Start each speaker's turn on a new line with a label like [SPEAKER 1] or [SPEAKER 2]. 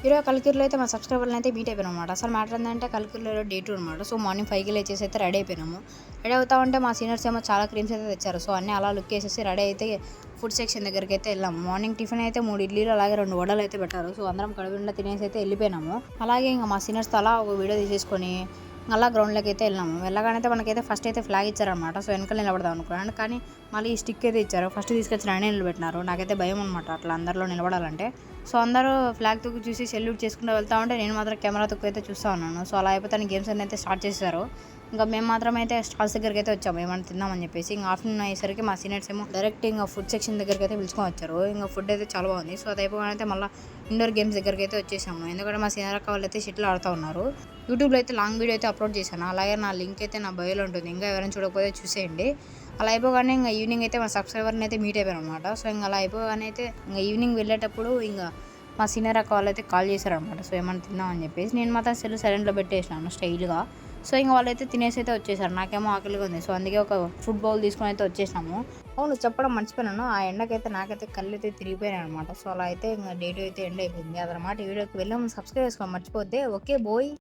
[SPEAKER 1] ఈరోజు కలికిరిలో అయితే మా సబ్స్క్రైబర్లు అయితే మీట్ అయిపోయాం అనమాట. అసలు మ్యాటర్ ఏంటంటే కలికిరిలో డే 2 అనమాట. సో మార్నింగ్ 5కి లేచేసి అయితే రెడీ అయిపోయినాము. రెడీ అవుతా ఉంటే మా సీనియర్స్ ఏమో చాలా క్రీమ్స్ అయితే తెచ్చారు. సో అన్నీ అలా లుక్ వేసేసి రెడీ అయితే ఫుడ్ సెక్షన్ దగ్గరికి అయితే వెళ్ళాము. మార్నింగ్ టిఫిన్ అయితే 3 ఇడ్లీలు అలాగే 2 వడలు అయితే పెట్టారు. సో అందరం కడుపు నిండా తినేసి అయితే వెళ్ళిపోయినాము. అలాగే ఇంకా మా సీనియర్స్తో అలా ఒక వీడియో తీసేసుకొని అలా గ్రౌండ్లోకి అయితే వెళ్ళాము. వెళ్ళగానైతే మనకైతే ఫస్ట్ అయితే ఫ్లాగ్ ఇచ్చారనమాట. సో వెనకాల నిలబడదాం అనుకున్నాను, కానీ మళ్ళీ ఈ స్టిక్ అయితే ఇచ్చారు. ఫస్ట్ తీసుకొచ్చి నన్నే నిలబెట్టినారు. నాకైతే భయం అనమాట అట్లా అందరిలో నిలబడాలంటే. సో అందరూ ఫ్లాగ్ తొక్కు చూసి సెల్యూట్ చేసుకుంటూ వెళ్తా ఉంటే నేను మాత్రం కెమెరా తొక్కు అయితే చూస్తూ ఉన్నాను. సో అలా అయిపోతే గేమ్స్ అన్నీ అయితే స్టార్ట్ చేశారు. ఇంకా మేము మాత్రం అయితే స్టాల్స్ దగ్గరికి అయితే వచ్చాము ఏమైనా తిందామని చెప్పేసి. ఇంకా ఆఫ్టర్నూన్ అయ్యేసరికి మా సీనియర్స్ ఏమో డైరెక్ట్ ఇంకా ఫుడ్ సెక్షన్ దగ్గరికి అయితే పిలుచుకొని వచ్చారు. ఇంకా ఫుడ్ అయితే చాలా బాగుంది. సో అది అయిపోగానైతే మళ్ళీ ఇండోర్ గేమ్స్ దగ్గరికి అయితే వచ్చేసాము. ఎందుకంటే మా సీనియర్ అక్క వాళ్ళు అయితే షటిల్ ఆడుతూ ఉన్నారు. యూట్యూబ్లో అయితే లాంగ్ వీడియో అయితే అప్లోడ్ చేశాను. అలాగే నా లింక్ అయితే నా బయోలో ఉంటుంది. ఇంకా ఎవరైనా చూడకపోతే చూసేయండి. అలా అయిపోగానే ఇంకా ఈవినింగ్ అయితే మా సబ్స్క్రైబర్ని అయితే మీట్ అయిపోయాను అనమాట. సో ఇంకా అలా అయిపోగానే అయితే ఇంకా ఈవినింగ్ వెళ్ళేటప్పుడు ఇంకా మా సీనియర్ అక్క వాళ్ళు అయితే కాల్ చేశారనమాట. సో ఏమైనా తిన్నామని చెప్పేసి నేను మాత్రం సెల్ సైలెంట్లో పెట్టేసినాను స్టైల్గా. సో ఇంకా వాళ్ళైతే తినేసి అయితే వచ్చేసారు. నాకేమో ఆకలిగా ఉంది. సో అందుకే ఒక ఫుడ్ బౌల్ తీసుకొని అయితే వచ్చేసినాము. అవును, చెప్పడం మర్చిపోయినాను. ఆ ఎండకైతే నాకైతే కళ్ళు అయితే తిరిగిపోయాయి అనమాట. సో అలా అయితే ఇంకా డే 2 అయితే ఎండ్ అయిపోయింది. అదనమాట వీడియోకి వెళ్ళాము. సబ్స్క్రైబ్ చేసుకోవాలి మర్చిపోతే. ఓకే బోయ్.